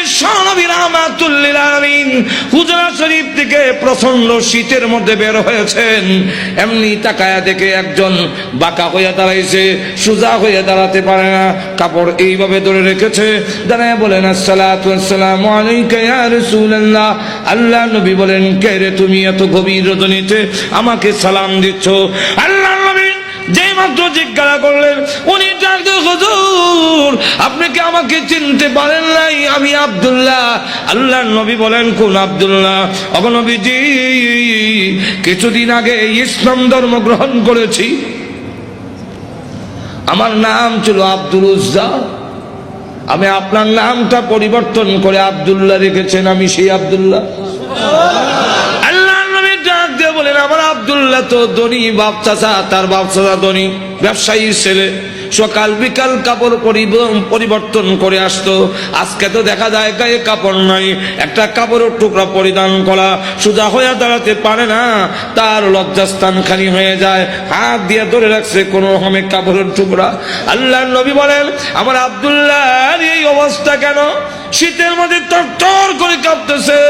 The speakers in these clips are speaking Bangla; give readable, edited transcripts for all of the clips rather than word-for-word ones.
বিশ্বনবী রাহমাতুল লিল আলামিন হুজরা শরীফ থেকে প্রচন্ড শীতের মধ্যে বের হয়েছেন। এমনি তাকায়া দেখে একজন বাঁকা হইয়া দাঁড়াইছে, সোজা হইয়া দাঁড়াতে পারে না, কাপড় এইভাবে ধরে রেখেছে। দাঁড়ায় বলেন আসসালাতু ওয়াসসালামু আলাইকা ইয়া রাসূলুল্লাহ। আল্লাহ নবী বলেন, কে রে তুমি এত গভীর রজনীতে আমাকে সালাম দিচ্ছ? আল্লাহ নবী যেই মাত্র জিজ্ঞাসা করলেন, উনি ডাকতে, হুজুর আপনি কি আমাকে চিনতে পারেন নাই? আমি আব্দুল্লাহ। আল্লাহ নবী বলেন, কোন আব্দুল্লাহ? ওগো নবীজি, কিছুদিন আগে ইসলাম ধর্ম গ্রহণ করেছি। আমার নাম ছিল আব্দুল উজ্জা, আমি আপনার নামটা পরিবর্তন করে আব্দুল্লাহ রেখেছেন, আমি সেই আব্দুল্লাহ। আল্লাহ নবী ডাক দিয়ে বলেন, আমার আব্দুল্লাহ তো ধনী বাপ চাচা, তার বাপ চাচা ধনী ব্যবসায়ীর ছেলে, সকাল বিকাল কাপড় পরিবর্তন করে আসতো। আজকে তো দেখা যায় গায়ে কাপড় নাই, একটা কাপড়ের টুকরা পরিধান করা, সোজা হয়ে দাঁড়াতে পারে না, তার লজ্জাস্থান খালি হয়ে যায়, হাত দিয়ে ধরে রাখছে কোন রকমের কাপড়ের টুকরা। আল্লাহ নবী বলেন, আমার আব্দুল্লাহর এই অবস্থা কেন? শীতের মধ্যে তরতর করে কাঁপতেছে,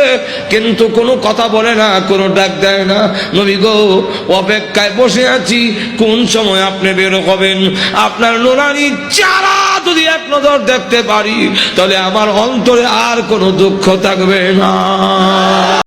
কিন্তু কোনো কথা বলে না, কোনো ডাক দেয় না। নবী গো, অপেক্ষায় বসে আছি, কোন সময় আপনি বের হবেন। আপনার নুরানি চেহারা যদি এক নজর দেখতে পারি, তাহলে আমার অন্তরে আর কোনো দুঃখ থাকবে না।